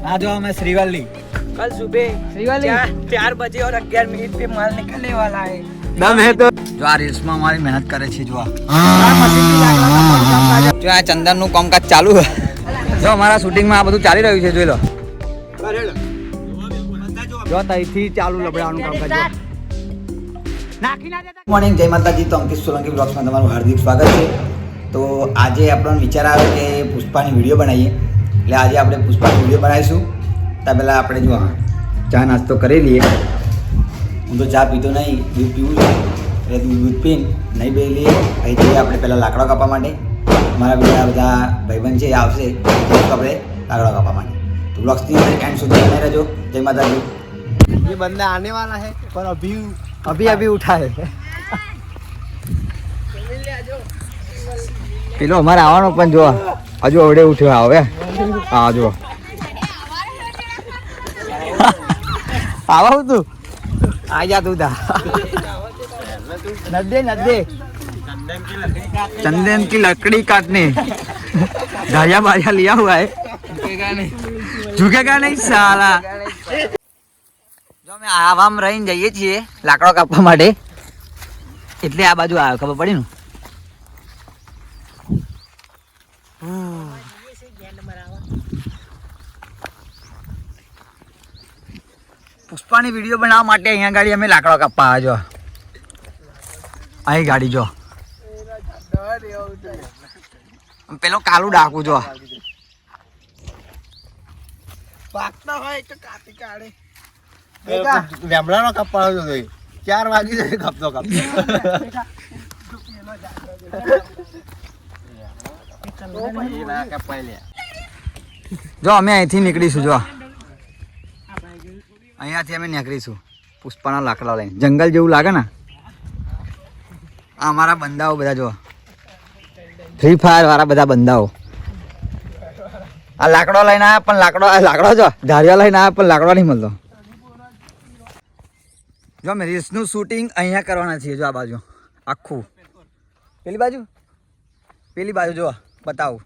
हाँ जो हमें श्रीवल्ली कल सुबह श्रीवल्ली 4 बजे और 11 मिनट पे माल निकलने वाला है। दम है तो जो आ રીલ્સ માં અમારી મહેનત કરે છે જો જો આ ચંદન નું કામકાજ ચાલુ છે જો અમારા શૂટિંગ માં આ બધું ચાલી રહ્યું છે જોઈ લો જો તઈથી ચાલુ લબડાવાનું કામકાજ જો મોર્નિંગ જય માતાજી તો અંકિત સોલંકી બ્લોગ્સ માં તમારું હાર્દિક સ્વાગત છે તો આજે આપણો વિચાર આવ્યો કે પુષ્પાની વિડીયો બનાવીએ એટલે આજે આપણે પુષ્પાની વિડીયો બનાવીશું ત્યાં પહેલાં આપણે જો ચા નાસ્તો કરી લઈએ હું તો ચા પીતો નહીં દૂધ પીવું છું એટલે દૂધ પીને નહીં બે લઈએ અહીંથી આપણે પહેલાં લાકડા કાપવા માટે મારા બીજા બધા ભાઈબંધ છે એ આવશે આપણે લાકડા કાપવા માટે તો બ્લોગ્સની એન્ડ સુધી બને રહેજો જય માતાજી ये बंदा आने वाला है पर અભી ઉઠા હે પેલો અમારે આવવાનો પણ જો હજુ અવડે ઉઠ્યો આવે હા જો આવા તું आ जा तू नद्दे चंदन की लकड़ी काटने धारिया बारिया लिया हुआ है झुकेगा नहीं साला जो અમે આવામ રહીને જઈએ છીએ લાકડો કાપવા માટે એટલે આ બાજુ આવ્યો ખબર પડી ને પુષ્પાની વિડીયો બનાવવા માટે અહીંયા ગાડી અમે લાકડો કાપવા આવ્યા જો અહીં ગાડી જો પેલો કાલું ડાકું જો પાકતા હોય તો કાપી કાઢે લેમડાનો કપાળો જોઈ 4 વાગી જાય કાપતો જો અમે અહીંથી નીકળીશું જો અહીંયાથી અમે નીકળીશું પુષ્પાના લાકડા લઈને જંગલ જેવું લાગે ને આ અમારા બંદાઓ બધા જો ફ્રી ફાયર વાળા બધા બંદાઓ આ લાકડો લઈને આવ્યા પણ લાકડો જો ધારિયા લઈને આવ્યા પણ લાકડો નહીં મળતો જો અમે રીલ્સનું શૂટિંગ અહીંયા કરવાના છીએ જો આ બાજુ આખું પેલી બાજુ જો બતાવું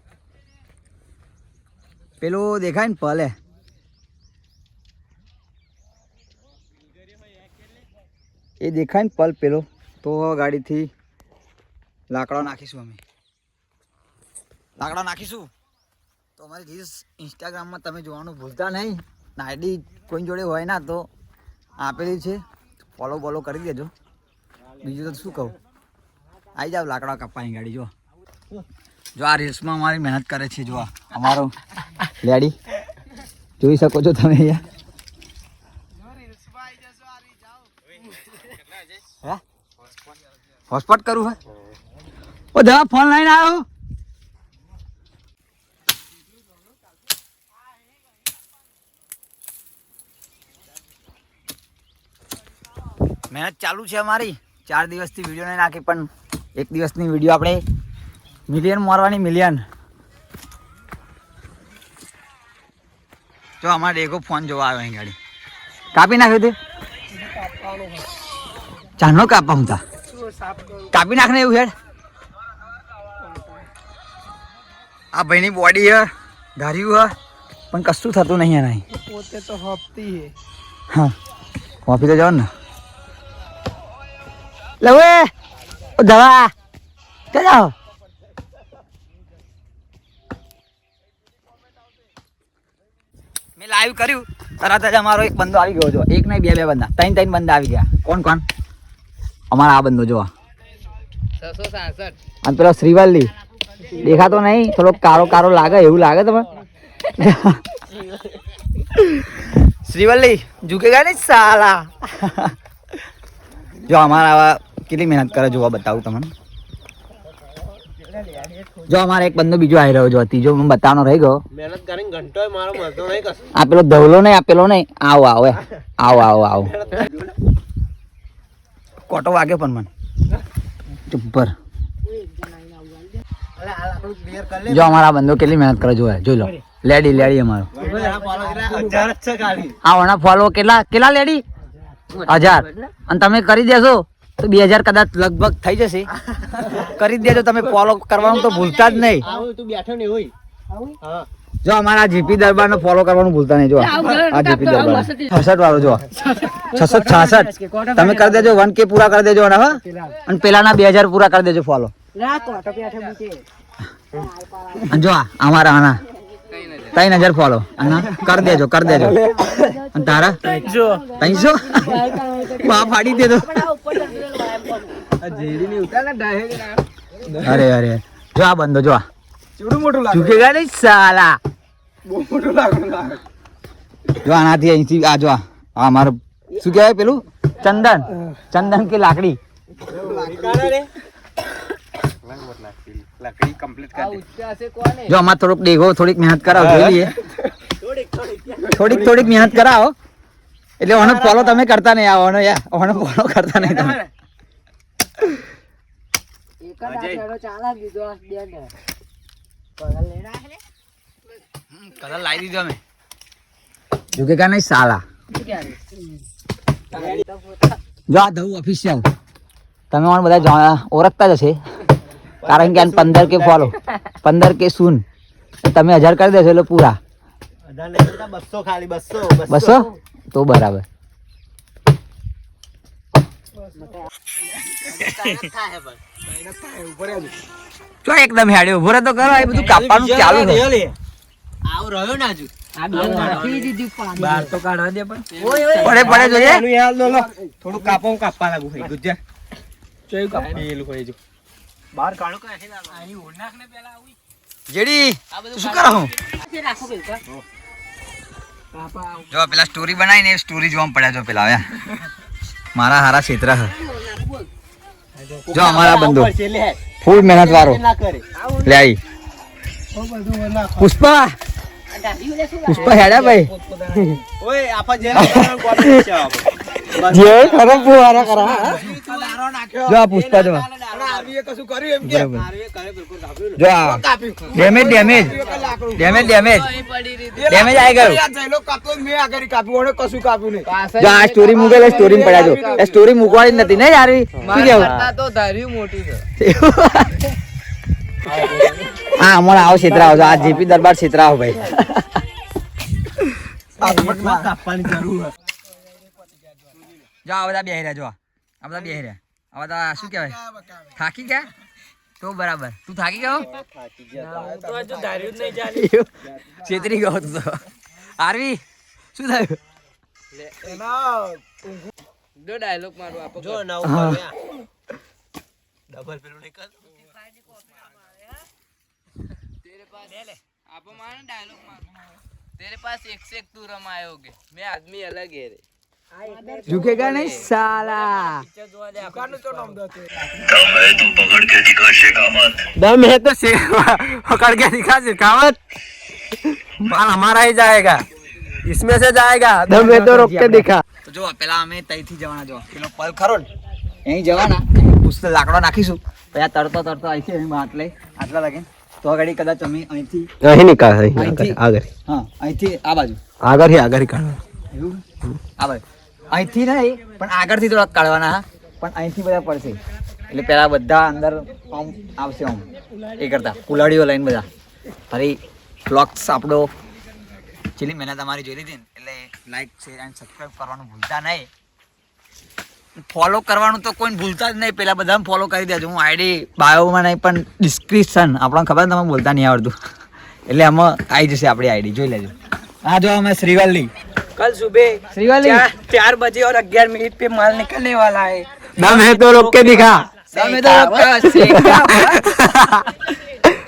પેલું દેખાય ને પલે એ દેખાય ને પલ પેલો તો ગાડીથી લાકડો નાખીશું તો અમારી રીલ્સ ઇન્સ્ટાગ્રામમાં તમે જોવાનું ભૂલતા નહીં આઈડી કોઈ જોડે હોય ના તો આપેલી છે ફોલો કરી દેજો બીજું તો શું કહું આવી જાવ લાકડા કાપવાની ગાડી જો આ રીલ્સમાં અમારી મહેનત કરે છે જો અમારો લેડી જોઈ શકો છો તમે અહીંયા હોટસ્પોટ કરું હે ઓ દવા ફોન લઈને આવ્યો મહેનત ચાલુ છે અમારી 4 દિવસથી વિડીયો નહીં નાખી પણ 1 દિવસની વિડીયો આપણે મિલિયન મારવાની મિલિયન જો અમારે એકો ફોન જોવા આવ્યો અહીં ગાડી કાપી નાખ્યો તે ચાનો કાપા હું તા કાપી નાખને એવું હેડ આ ભાઈની બોડી હે ધાર્યું હે પણ કશું થતું નહીં એના પોતે તો હોપતી હે હા હોપી તો જાવ ને લવે ઓ દવા ચલો મેં લાઈવ કર્યું તરત જ અમારો એક બંદો આવી ગયો જો એક નહીં બે બંદા ત્રણ બંદા આવી ગયા કોણ અમારા આ બંદો જો 667 અને પેલો શ્રીવલ્લી દેખાતો નહીં થોડો કારો લાગે એવું લાગે તમે શ્રીવલ્લી ઝુકેગા નહીં સાલા જો અમારા આવા કેટલી મહેનત કરે જોવા બતાવું તમને જો અમારે એક બંદો બીજો આવી રહ્યો જો ત્રીજો હું બતાવવાનો રહી ગયો મહેનત કરીને ઘંટો મારો મળતો નહીં કશું આ પેલો ધવલો નહીં આપેલો નહીં આવો કોટો વાગે પણ મને ચુપ્પર જો અમારા બંદો કેટલી મહેનત કરે જોઈ લો લેડી અમારો આ ફોલો કેટલા લેડી 1000 અને તમે કરી દેશો તો 2000 કદાચ લગભગ થઈ જશે કરી દેજો તમે ફોલો કરવાનું તો ભૂલતા જ નહીં તું બેઠો ને હોય જો અમારા જીપી દરબાર નો ફોલો કરવાનું ભૂલતા નહીં. જો આ જીપી દરબાર 66 વાળો જો 666 તમે કરી દેજો 1K પૂરા કરી દેજો અને અને પેલાના 2000 પૂરા કરી દેજો ફોલો. અને જો અમારા આના 3000 ફોલો અને કરી દેજો અને તારા 300 વાહ ફાડી દેજો. અરે અરે જો આ બંધો જો ઝૂકેગા નહીં સાલા. જો આનાથી અહીંથી આ જો આ મારો શું કહેવાય પેલું ચંદન કે લાકડી જો અમારે થોડુંક દેખો થોડીક મહેનત કરાવો જોઈ લઈએ થોડીક મહેનત કરાવો એટલે ઓનો ફોલો તમે કરતા નહીં આવો ઓનો ફોલો કરતા નહીં તમે. કલર લાવી દીધો અમે ઝુકેગા નહીં સાલા. જો આ ધવું ઓફિશિયલ તમે મને બધા ઓળખતા જ હશે કારણ કે 15K ફોલો 15K સૂન તમે 1000 કરી દેશો એટલે પૂરા 200 તો બરાબર. તો એકદમ હેડ્યો ઉભો તો કરો એ બધું કાપવાનું ચાલુ છે. આવ રહ્યો ના હજુ બાર તો કાઢવા દે પણ પડે જોઈએ થોડું કાપવા લાગુ થઈ ગુજ્જા જોયું કાપેલું હોય જો બહાર કાઢો કે અહીં ઓઢ નાખ ને પેલા આવી જેડી શું કરો હું જો પેલા સ્ટોરી બનાવીને સ્ટોરી જોવા પડ્યા જો પેલા આવ્યા મારા હારા ક્ષેત્ર જો અમારા બંધુ ફૂલ મહેનત વાળો લે આવી પુષ્પા હેડા ભાઈ ઓય આપા જે જે ખરો પુવારા કરા જો આ પુષ્પા જો આરવીએ કશું કર્યું એમ કે આરવીએ કરે બિલકુલ કાપ્યું જો આ ડેમેજ આવી ગયું. જઈલો કાપ્યો મે આગળ કાપ્યું ઓને કશું કાપ્યું નહીં જો આ સ્ટોરી મૂકેલો સ્ટોરી પડ્યા જો એ સ્ટોરી મૂકવાની જ નથી ને યાર શું કેવું તો ધાર્યું મોટી છે હા અમારે આવો ક્ષેત્રાઓ જો આ જીપી દરબાર ક્ષેત્રાઓ ભાઈ કાપવાની જરૂર જો આ બધા બેહી રહ્યા જો આ બધા બેહી રહ્યા આ બધા શું કહેવાય થાકી ગયા તો બરાબર તું થાકી ગયો તો હજુ ધાર્યું જ નહીં ચાલી છેતરી ગયો તું તો આરવી શું થયું જો ડાયલોગ મારો આપો જો ના હા. ઉપર ડબલ પેલું નહીં કર तेरे पास ले आपो मारो डायलॉग मारो तेरे पास एक से एक तू रमायोगे मैं आदमी अलग है रे झुकेगा नहीं साला दुकान तो नाम देते दम है तो पकड़ के दिखा सिखावत माल हमारा ही जाएगा इसमें से जाएगा दम है तो रोक के दिखा તો જો પેલા અમે તઈથી જવાના જો પેલો પલ ખરો ને અહીં જવાના પુસ્તક લાકડો નાખીશું પછી આ તરતો અહીંથી અહીં બાટ લઈ આટલા લાગે તો આગળ કદાચ અમે અહીંથી અહીં નીકળ અહીંથી આગળ હા અહીંથી આ બાજુ આગળ કાઢો એવું આ બાજુ અહીંથી નહીં પણ આગળથી થોડાક કાઢવાના હા પણ અહીંથી બધા પડશે એટલે પેલા બધા અંદર આમ આવશે આમ એ કરતા કુલાડીઓ લઈને બધા ફરી બ્લોગ્સ આપણો ચેલી મહેનત અમારી જોઈ લીધી ને એટલે લાઈક શેર એન્ડ સબસ્ક્રાઈબ કરવાનું ભૂલતા નહીં ફોલો કરવાનું તો કોઈ ભૂલતા જ નહીં પેલા બધા ફોલો કરી દેજો હું આઈડી બાયોમાં નહીં પણ ડિસ્ક્રિપ્શન આપણને ખબર તમે બોલતા નહીં આવડતું એટલે આમાં આવી જશે આપણી આઈડી જોઈ લેજો હા જો અમે શ્રીવલ્લી कल सुबह श्रीवाली 4 बजे और 11 मिनट पे माल निकलने वाला है दम है तो रोक के दिखा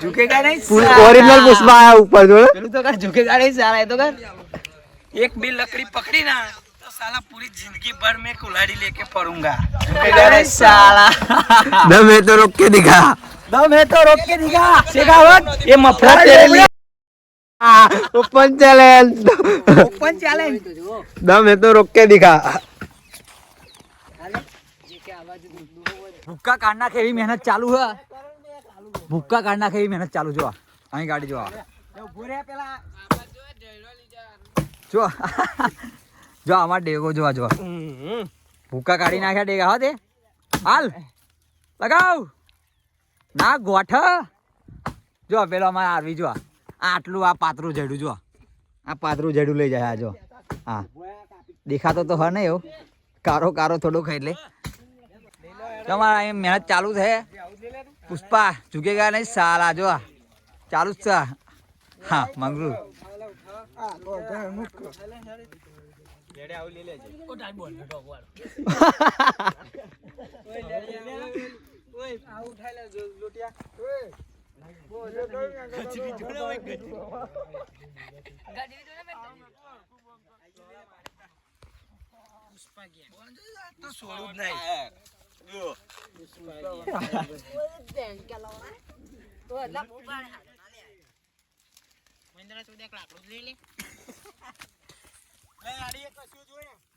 झुकेगा नहीं ओरिजिनल पुष्पा आया ऊपर जो पेलू तो कर झुकेगा नहीं साला ये तो कर एक भी लकड़ी पकड़ी ना तो साला पूरी जिंदगी भर में कुल्हाड़ी लेके पड़ूंगा झुकेगा नहीं साला दम है तो रोक के दिखा दम है तो रोक के दिखा शेखावत ये मफलत तेरे लिए ओपन चैलेंज ओपन चैलेंज दम है तो रोक के दिखा ભૂક્કા કાઢ નાખે એવી મહેનત ચાલુ હે ભૂક્કા કાઢ નાખે એવી મહેનત ચાલુ જો અહીં ગાડી જો જો જો અમાર ડેગો જોવા જો ભૂક્કા કાઢી નાખ્યા ડેગા હો તે હાલ લગાવ ના ગોઠ જો પેલો અમાર આરવી જો આટલું આ પાતળું જડ્યું જો આ પાતળું જડ્યું લઈ જાય આ જો હા દેખાતો તો હા નહીં એવું કારો કારો થોડો ખાઈ એટલે તમારા અહીં મહેનત ચાલુ છે પુષ્પા ઝુકેગા નહીં સાલા જો ચાલુ જ છે હા મંગળું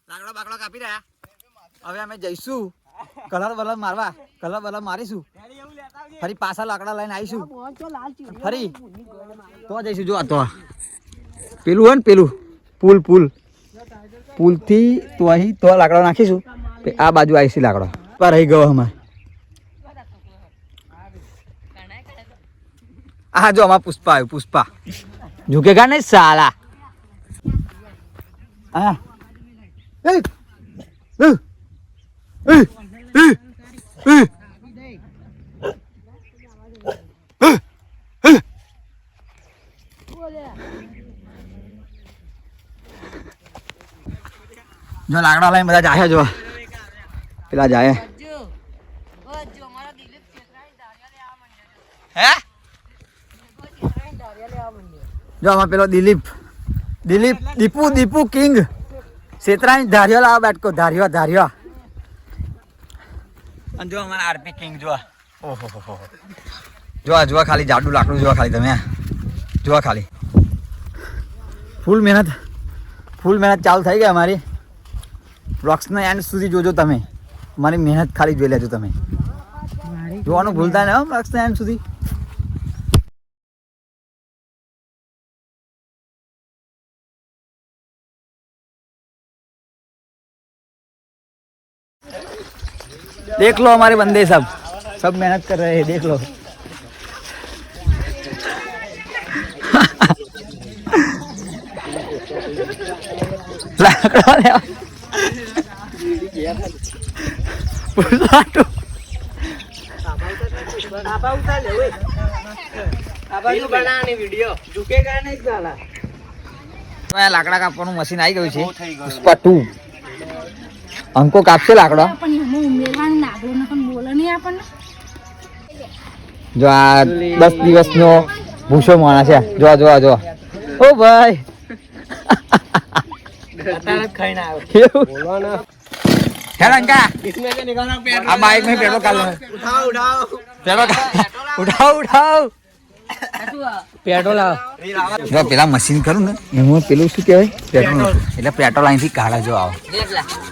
લાકડા બાકડા કાપી રહ્યા હવે અમે જઈશું કલર બલર મારવા કલર બલર મારીશું ફરી પાછા લાકડા લઈને આવીશું ફરી તો જઈશું જો તો પેલું હોય ને પેલું પુલ પુલ પુલ થી તો અહીં તો લાકડા નાખીશું આ બાજુ આવીશું લાકડો પર રહી ગયો અમારે આ જો અમારા પુષ્પા આવ્યું પુષ્પા ઝુકેગા નહીં સાલા હા જો લાકડા લઈને બધા જાય જો પેલા જાય હે જો આમાં પેલો દિલીપ દીપુ કિંગ શેતરાની ધારિયો લાવો બેટકો ધારિયો અને જો અમારા આરપી કિંગ જો ઓહો જો ખાલી જાડું લાકડું જો ખાલી તમે જો ખાલી ફૂલ મહેનત ચાલુ થઈ ગઈ અમારી બ્લોગ્સના એન્ડ સુધી જોજો તમે મારી મહેનત ખાલી જોઈ લેજો તમે જોવાનું ભૂલતા નહીં બ્લોગ્સના એન્ડ સુધી देख लो हमारे बंदे सब मेहनत कर रहे हैं देख लो લાકડા કાપવાનું મશીન આવી ગયું છે પુષ્પા 2 અંકો કાપશે લાકડો જો આ 10 દિવસનો ભૂસો માણસ છે જો ઓ ભાઈ આ બાઈક में पेट्रोल डाल उठाओ पेट्रोल જો પેલા મશીન કરું ને એમાં પેલું શું કહેવાય પેટ્રોલ એટલે પેટ્રોલ અહીંથી કાઢે જો આવો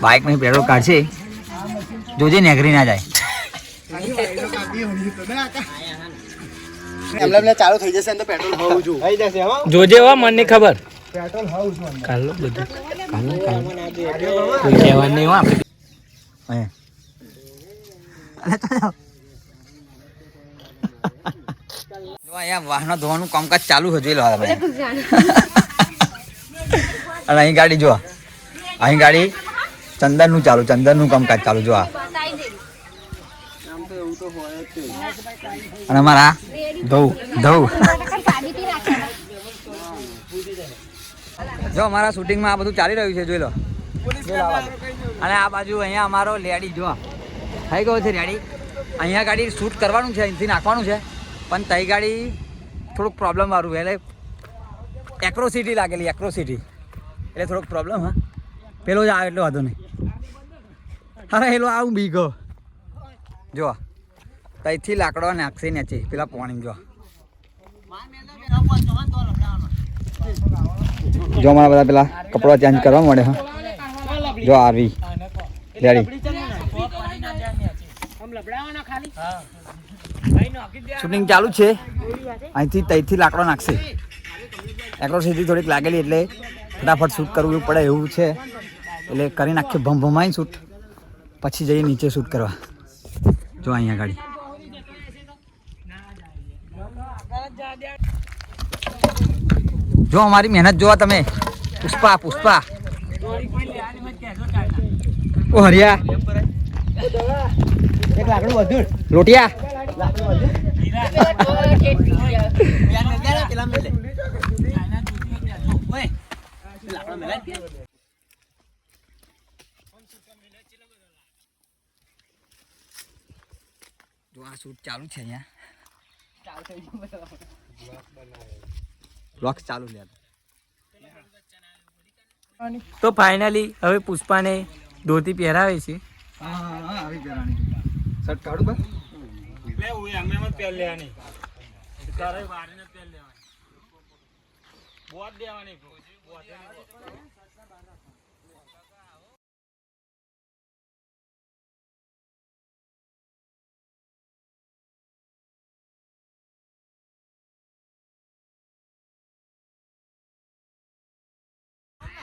બાઇક માં પેટ્રોલ કાઢશે જોજે નેગરી ના જાય ચાલુ થઈ જશે તો પેટ્રોલ હોવું જોઈએ જોજે હો મને ખબર કાલો બધું કોઈ કહેવાનું નહીં હો આપણે જો અહીંયા વાહનો ધોવાનું કામકાજ ચાલુ છે જોઈ લો અને અહીં ગાડી જો અહીં ગાડી ચંદનનું કામકાજ ચાલુ જો અને અમારા ધૌ જો અમારા શૂટિંગમાં આ બધું ચાલી રહ્યું છે જોઈ લો અને આ બાજુ અહીંયા અમારો લેડી જો થઈ ગયો છે રેડી અહીંયા ગાડી શૂટ કરવાનું છે અહીંથી નાખવાનું છે પણ તઈ ગાડી થોડુંક પ્રોબ્લેમ વાળું એટલે એક્રોસિટી લાગેલી એટલે થોડોક પ્રોબ્લેમ હા પેલો જ આવે એટલો વાંધો નહીં હા એલો આવું બી ગયો જો તઈથી લાકડો નાખશે નીચે પેલા પાણી જો અમારા બધા પેલા કપડા ચેન્જ કરવા મળે હા જો આવી રેડી શૂટિંગ ચાલુ છે અહીંથી તઈથી લાકડો નાખશે એક્રોસિટી થોડીક લાગેલી એટલે ફટાફટ શૂટ કરવું પડે એવું છે એટલે કરી નાખીએ ભમાઈને શૂટ પછી જઈએ નીચે શૂટ કરવા જો અહીંયા ગાડી જો અમારી મહેનત જોવા તમે. પુષ્પા પુષ્પા ઓ હરિયા એક લાકડું વધુ લોટિયા જો આ શૂટ ચાલુ છે અહીંયા બ્લોગ ચાલુ લે. તો ફાઇનલી હવે પુષ્પાને ધોતી પહેરાવે છે. આવી પહેરાણી શર્ટ કાઢું બસ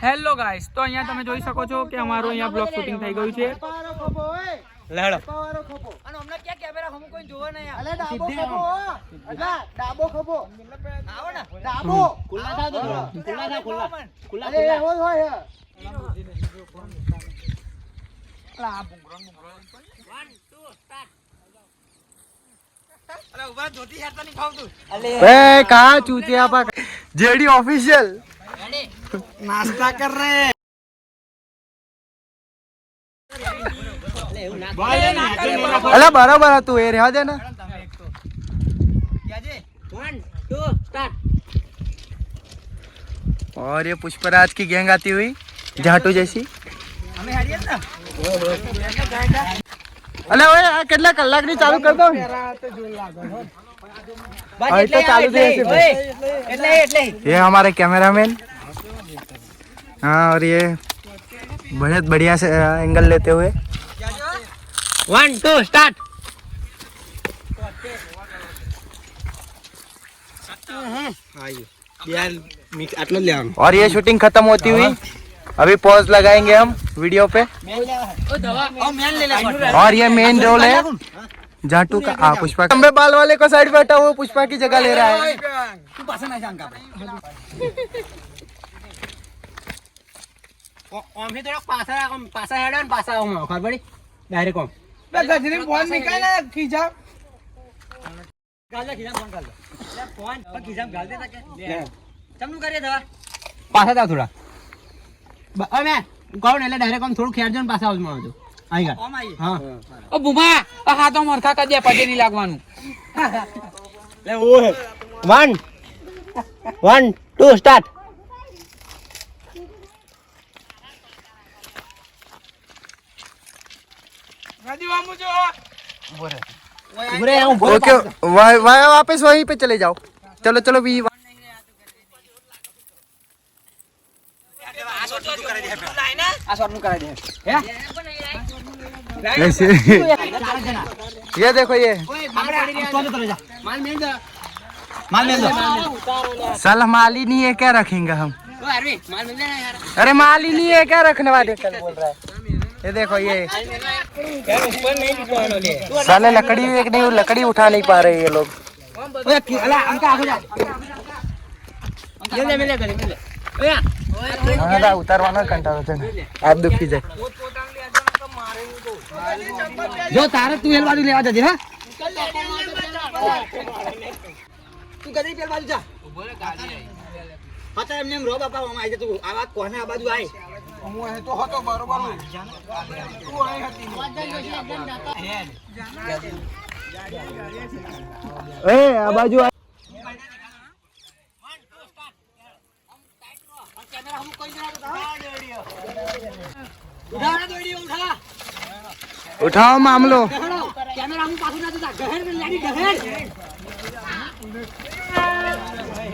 હેલો ગાઈસ, તો અહીંયા તમે જોઈ શકો છો કે અમારું અહીંયા બ્લોગ શૂટિંગ થઈ ગયું છે. લેડો અને હમણાં ક્યાં કેમેરા હમ કોઈ જોવા નહીં અલે ડાબો ખભો ડાબો ખભો આવો ને ડાબો ખુલ્લા થા દો ખુલ્લા અલે એવો જ હોય આ બુંગરો 1 2 સ્ટાર્ટ. અલે ઉભા ધોતી હેરતા નહીં ખાવતું. ए कहाँ चूतिया पा जेडी ऑफिशियल नाश्ता कर रहे अरे बराबर है तू ये रहवा दे ना. 1 2 स्टार्ट. और ये पुष्पराज की गैंग आती हुई झाटू जैसी. हमें हरियत ना अरे ओए आ કેટલા કલાક ની ચાલુ કર દો. अभी तो चालू थे ऐसे बस. એટલે ये हमारे कैमरामैन. हाँ और ये बहुत बढ़िया से एंगल लेते हुए 1 2 स्टार्ट. और ये शूटिंग खत्म होती हुई अभी पॉज लगाएंगे हम वीडियो पे. और ये मेन रोल है जाटू का. पुष्पा लंबे बाल वाले को साइड पे हटा, वो पुष्पा की जगह ले रहा है. तू पास ना जान का ઓમ થી થોડોક પાછા હેડો ને પાછા આવો ખબર પડી ડાયરેક્ટ ઓમ गजनी फोन निकाल खींचा. गाल खिजाम फोन कर लो. फोन पर खिजाम गाल देता के चमनु करे दवा. પાછા જાવ થોડા અમે કોણ એટલે ડાયરેક્ટ આમ થોડું ખેડજો ને પાછા આવો મળો અહીં ઓમ આઈ હા ओ बुमा आ हाथों मरखा कर दिया पजे नहीं लागवानु. લે ઓ 1 2 સ્ટાર્ટ ઉભરે હું ओके वापस वहीं पे चले जाओ. चलो चलो भी आ शॉट नु करे दे हे ऐसे. ये देखो ये માલ મેલ દો माल मेल दो. साला माल ही नहीं है, क्या रखेंगे हम. ઓ અરવી માલ મેલ દે ને યાર अरे माल ही नहीं है, क्या रखने वाले कल बोल रहा है. ये देखो ये साले लकड़ी एक नहीं, लकड़ी उठा नहीं पा रहे ये लोग. ઓય અલા અંકા આખો જા મેલ દે ઓય हाँ उतारवाना कंटाळो છે ને. आप दुखी जाए. જો તારે તું એલ બાજુ લેવા જજે હા તું કદી પેલ બાજુ જા. હતા એમને એમ રો બાપા ઓમ આઈ જા. તું આ વાત કોને આ બાજુ આય હું એ તો હતો બરોબર. તું આઈ હતી એ આ બાજુ उठाओ मामलो. कैमरा हम पाछू ना જા. ગહેર ને લાડી ગહેર.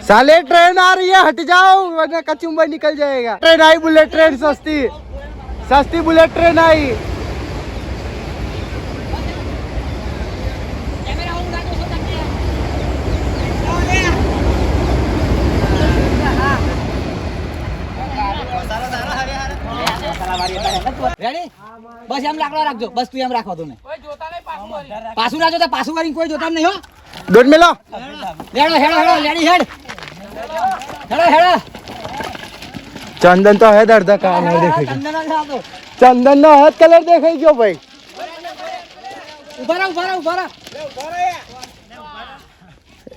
साले ट्रेन आ रही है, हट जाओ वरना कचुम्बर निकल जाएगा. ट्रेन आई, बुलेट ट्रेन सस्ती सस्ती बुलेट ट्रेन आई. कैमरा हम ना तो सकते हैं. રેડી બસ એમ લાકડા રાખજો. બસ તું એમ રાખો તું ને પાછું રાખજો. તો પાછું કરીને કોઈ જોતા નહીં હો. डोट में लो. હેડો હેડો હેડો લેડી હેડ ચંદન તો હે અડધા કામ દેખાય ચંદન નો હદ કલર દેખાઈ ગયો ભાઈ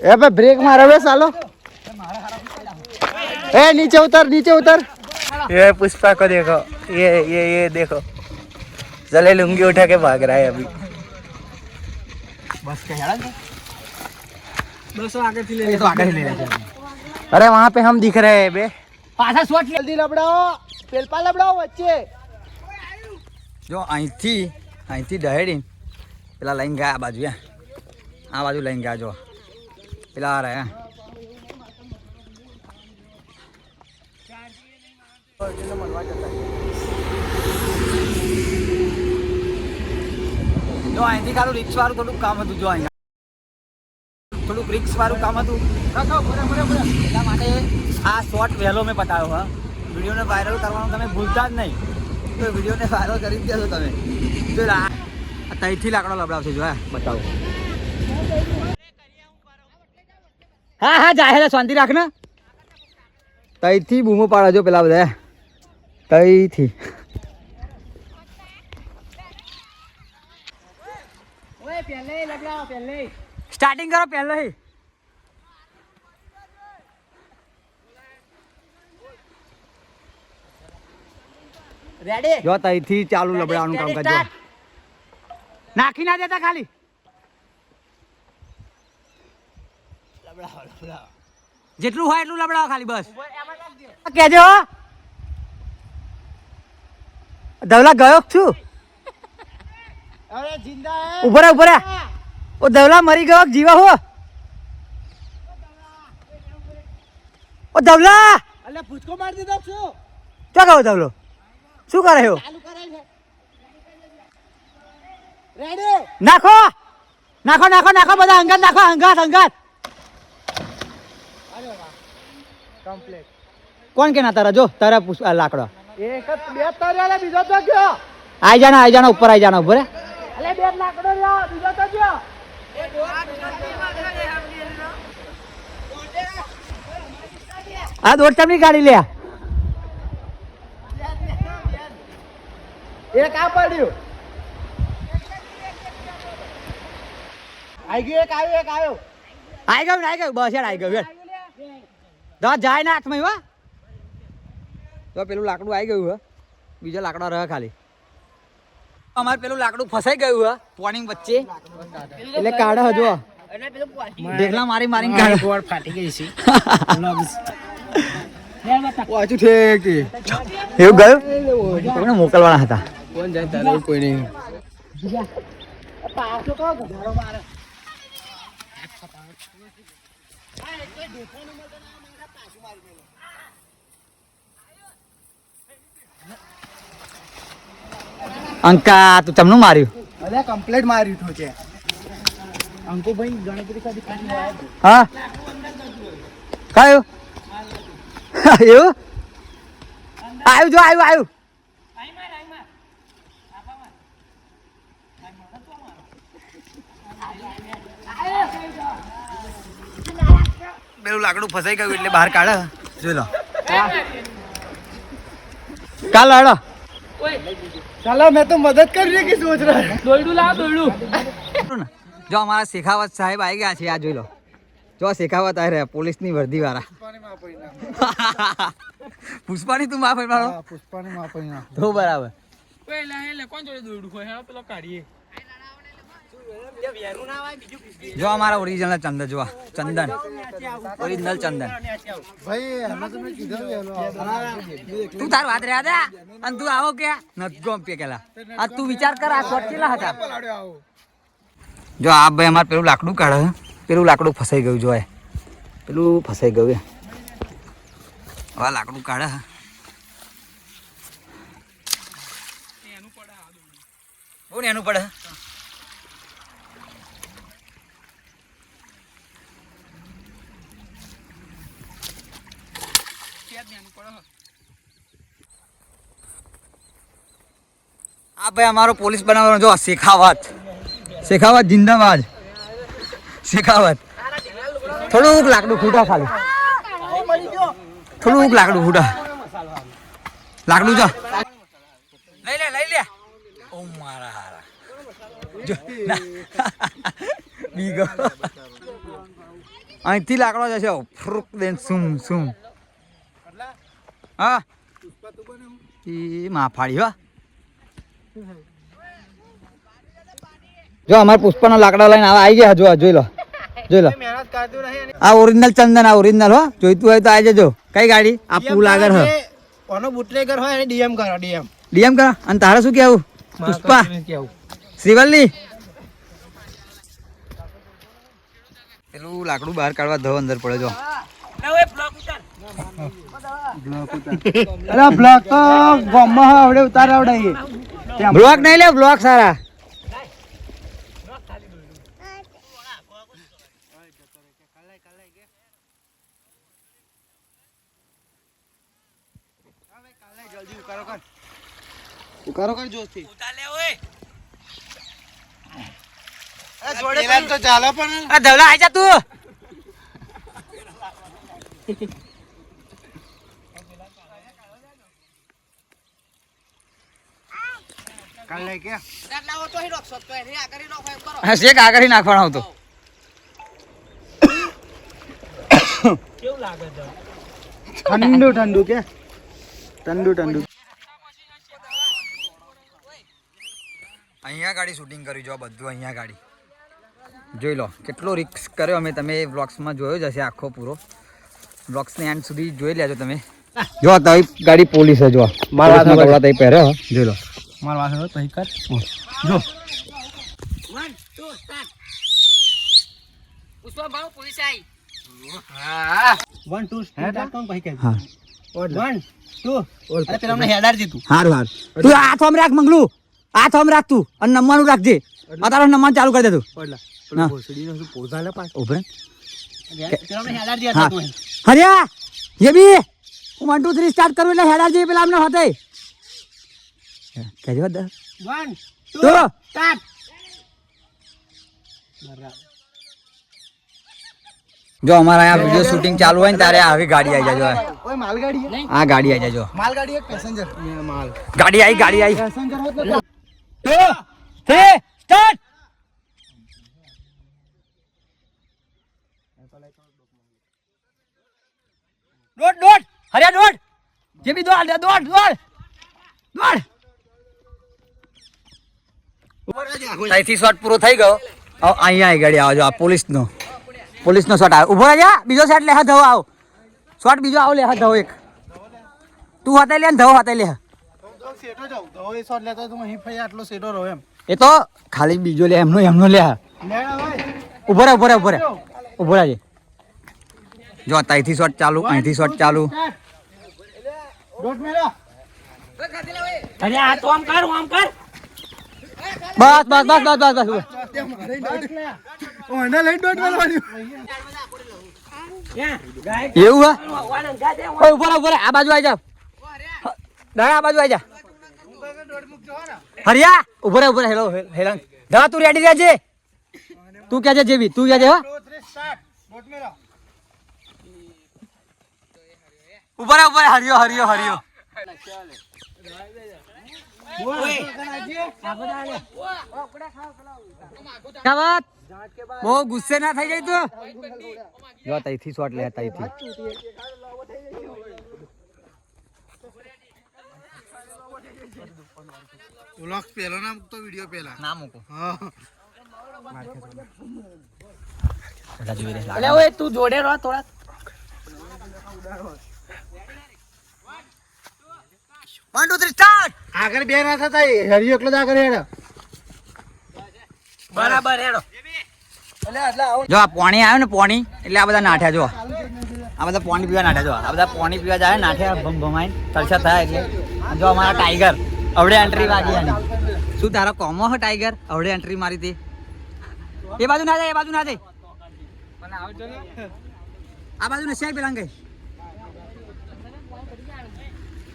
એ ભાઈ બ્રેક મારે હવે સાલો ए नीचे उतर ये पुष्पा को देखो ये देखो चले लुंगी उठा के भाग रहा है अभी બસ કે હેડા છે 200 आगे થી લે તો आगे ले जा अरे वहाँ पे हम दिख रहे हैं बे પાછા શોટ जल्दी लबड़ाओ पेलपा लबड़ाओ बच्चे જો અહીંથી દહેડી પેલા લઈને ગયા આ બાજુ આ બાજુ લઈને ગયા જો પેલા આ રહ્યા જો અહીંથી ખાલું રિક્સ વાળું થોડુંક કામ હતું જો અહીંયા થોડુંક રિક્સ વાળું કામ હતું એટલા માટે આ શોર્ટ વહેલો મેં બતાવ્યો હા વિડીયોને વાયરલ કરવાનું તમે ભૂલતા જ નહીં તો વિડીયોને વાયરલ કરી જ દેશો તમે જો ત્યાંથી લાકડો લબડાવશો જો હા બતાવો હા જાહેર શાંતિ રાખ ને ત્યાંથી બૂમો પાડો પેલા બધા ત્યાંથી સ્ટાર્ટિંગ કરો પહેલે રેડી જો ત્યાંથી ચાલુ લબડાવાનું કામ કરજો નાખી ના દેતા ખાલી જેટલું હોય એટલું લબડાવો ખાલી બસ કેજો ધવલા ગયો છું अरे जिंदा है ઉભો રે ઓ ધવલા મરી ગયો જીવા હો ઓ ધવલા अल्लाह फुचको मार दीधो छू ક્યાં ગયો ધવલો શું કરે હો चालू करे છે रेडी નાખો બધા અંગાત નાખો અંગાત अरे वाह कंप्लीट કોણ કે ના તારા જો તારા લાકડો एक બે તો રે બીજો તો ગયો આઈ જાના ઉપર આઈ જાના ઉભો રે અલે બે લાકડો લ્યો બીજો તો ગયો આ દોડ ચમની ગાડી લે એક આ પડ્યું આઈ ગયો એક આવ્યો આઈ ગયું બસ યાર આઈ ગયું તો જાય ના હાથમાં હો તો પેલું લાકડું આવી ગયું હે બીજો લાકડો રહે ખાલી અમારે પેલું લાકડું ફસાઈ ગયું હે પોણી વચ્ચે એટલે કાઢે હજુ ઢેકલા મારી કાઢે બોર્ડ ફાટી ગઈ છે પાછું ઠેક એવું ગયું કોને મોકલવાના હતા કોણ જાય તારે કોઈ નહીં પાછો તો ગધારો મારે અંકા તું તમનું માર્યું અરે કમ્પ્લીટ માર્યું તો છે અંકુભાઈ ગણતરી કદી હા કયું એવું આવ્યું પેલું લાકડું ફસાઈ ગયું એટલે બહાર કાઢે જોઈ લો કાલ હાડો चलो मैं तो मदद करने की सोच रहा है જો અમારા શેખાવત સાહેબ આવી ગયા છે આ જોઈ લો જો શેખાવત આવી રહ્યા પોલીસની વર્દી વાળા પુષ્પાની તું માફ મારો પુષ્પાની માપી ના તો બરાબર જો અમારા ઓરિજિનલ ચંદન જો ચંદન ઓરિજિનલ ચંદન ભાઈ હમણાં તમે કીધું તું તાર વાત રહ્યા હતા અને તું આવો કે નથી ગમ પે કેલા આ તું વિચાર કર આ શોટ કેટલા હતા જો આ ભાઈ અમારે પેલું લાકડું કાઢે પેલું લાકડું ફસાઈ ગયું જો પેલું ફસાઈ ગયું હવે લાકડું કાઢે બહુ ને એનું પડે આ ભાઈ અમારો પોલીસ બનાવવાનો જો શેખાવત જિંદાબાદ શેખાવત થોડુંક લાકડું ખૂટા ખાલી થોડુંક લાકડું ફૂટા લાકડું જો લઈ લે ઓ મારા હારા જો બીગો અહીંથી લાકડો જશે ફ્રુક દેન સુમ હા એ માફાડી હો જો અમારે પુષ્પાનો લાકડા લઈને આવી ગયા જો જોઈ લો મહેનત કરતું નહીં આ ઓરિજિનલ ચંદન આ ઓરિજિનલ હો જોઈતું હોય તો આવી જજો કઈ ગાડી આ પુલ આગળ હ કોનો બુટલેગર હોય એને ડીએમ કરો ડીએમ કરો અને તારે શું કેવું પુષ્પા શ્રીવલ્લી પેલું લાકડું બહાર કાઢવા ધો અંદર પડે જો અરે બ્લોક તો ગોમમાં આવડે ઉતાર આવડાઈએ બ્લોક નહીં લે બ્લોક સારા ઉકારો કર જોસ્તી જોડે તો ચાલે પણ આ ધવલા આઈ જા તું કાલે કે હા શેક આગળ નાખવાનો આવતો ઠંડુ કે ઠંડુ અહીંયા ગાડી શૂટિંગ કર્યું જો બધું અહીંયા ગાડી જોઈ લો કેટલો રિસ્ક કર્યો અમે તમે વ્લોગ્સમાં જોયો જ હશે આખો પૂરો વ્લોગ્સને એન્ડ સુધી જોઈ લેજો તમે જો તઈ ગાડી પોલીસ છે જો મારા કપડા તઈ પહેર્યો જોઈ લો માર વાસે તઈ કર જો પુષ્પા ભાવ પોલીસ આવી 1 2 સ્ટાર્ટ કોણ ભાઈ કે હા 1 2 અરે પેલા મને હેડાર દીધું હારું તું આ થોમ રાખ મંગલું આ થોમ રાખ તું અને નમવાનું રાખજે તારો નમવાનું ચાલુ કરી દે તું પેલા ભોસડીનો શું પોઝા લે પાસ ઉભરે પેલા મને હેડાર દીધા તું હરિયા ये भी 1 2 3 स्टार्ट करो એટલે હેડા જે પેલા અમને હોતે કેજો દ 1 તો 2 સ્ટાર્ટ જો અમારા આ વિડિયો શૂટિંગ ચાલુ હોય ને ત્યારે આવી ગાડી આવી જાય જો ઓય માલગાડી હે આ ગાડી આવી જાય જો માલગાડી એક પેસેન્જર માલ ગાડી આવી પેસેન્જર હોત ને 2 3 સ્ટાર્ટ દોડ હરિયા દોડ જે બી દોડ અહીંથી શોટ પૂરો થઈ ગયો હવે અહીંયા આવી ગાડી આવજો આ પોલીસનો શોટ આવે ઉભો રહેજા બીજો શોટ લે ધવો આવ શોટ બીજો આવ લે ધવો એક તું હાથે લે ને ધવો હાથે લે સેટો જાવ તો એ શોટ લેતો તો અહીં ફઈ આટલો સેટો રહો એમ એ તો ખાલી બીજો લે એમનો લે લેડા ભાઈ ઉભો રહેજે જો અહીંથી શોટ ચાલુ અહીંથી શોટ ચાલુ ડોટ મેરા અરે આ તો આમ કર બસ ઓને લઈ ડોટ મારવાની એવું હે ઓય ઉભો રે આ બાજુ આવી જા દાડા આ બાજુ આવી જા હરિયા ઉભો રે હેલો દવા તું રેડી રહેજે તું કહેજે જેવી તું કહેજે હો 2 3 સ્ટાર્ટ ડોટ મેરા ઉભો રે હરિયો વાત બહુ ગુસ્સે ના થઈ જાય તો જો તઈથી શોટ લે તઈથી વ્લોગ પહેલા ના મૂકતો વિડિયો પહેલા ના મૂકો હા અરે ઓય તું જોડે રહો થોડા One, two, three, start! આગળ બે ના થતા હરિયો એકલો જ આગળ હેડ બરાબર હેડો જો આ પાણી આવ્યું ને પાણી એટલે આ બધા નાઠ્યા જો આ બધા પાણી પીવા નાઠ્યા જો આ બધા પાણી પીવા જાય નાઠ્યા ભમાઈ તરછા થાય એટલે જો અમારા ટાઈગર અવડે એન્ટ્રી વાગી આની શું તારો કોમો હે ટાઈગર અવડે એન્ટ્રી મારી હતી એ બાજુ ના જાય આ બાજુ ને શેક પેલા ગઈ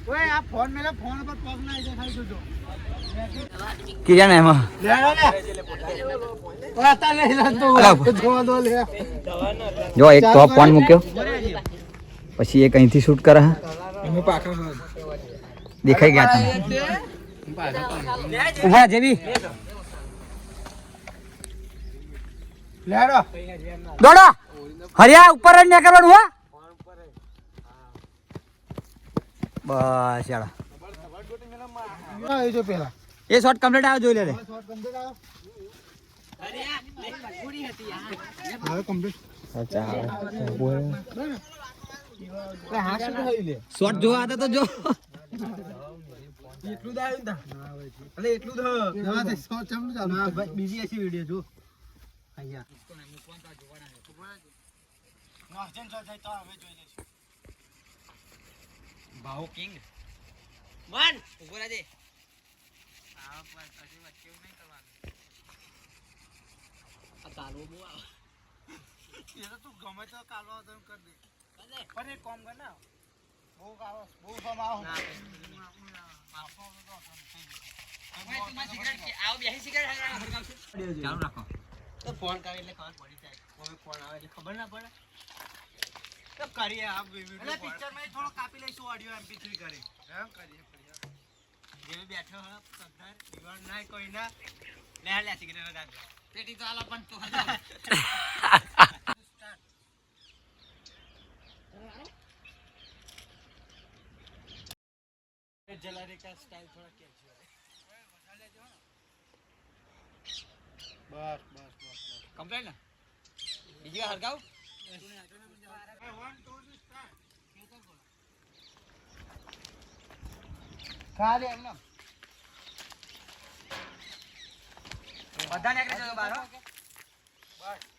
ઓય આ ફોન મેલા ફોન પર પગ ના આવી જાય ખાલી જોજો કિરણ એમાં જો એક તો ફોન મૂક્યો પછી એક અહીંથી શૂટ કરે દેખાઈ ગયા તમે ઉભા જેવી દોડો હરિયા ઉપર જ ના કરવાનું હો બસ ચાલો જો પેલા એ શોટ કમ્પ્લીટ આવ્યો જોઈ લે રે હવે કમ્પ્લીટ શોટ જોવા હતા તો જો એટલું દાય ને અલે એટલું તો જવા દે શોટ ચાલુ ચાલુ બીજી એસી વિડિયો જો અહીંયા નોર્જન જો જાય તો હવે જોઈ લેશું ભાવ કિંગ વન ઉભો રહેજે તું ગમે તો કાલો તો કર દે પણ એક કામ કર ના બહુ કાલો બહુ સમાવ ચાલુ રાખો તો ફોન કરે એટલે ખબર પડી જાય કોઈ ફોન આવે એટલે ખબર ના પડે તો કરીએ આ વિડિયો પિક્ચર માં થોડો કાપી લઈશું ઓડિયો MP3 કરી એમ કરીએ જે બેઠો હ સરદાર દીવાન ના કોઈ ના લે લે સિગરેટ લગાડ પેટી તો આલો પણ તું જલારી કા સ્ટાઇલ થોડા કેચ બસ બસ બસ બસ કમ્પ્લીટ ને બીજી વાર હરગાવ ખાલી એમ ના બધા નીકળી જજો બહાર હો બસ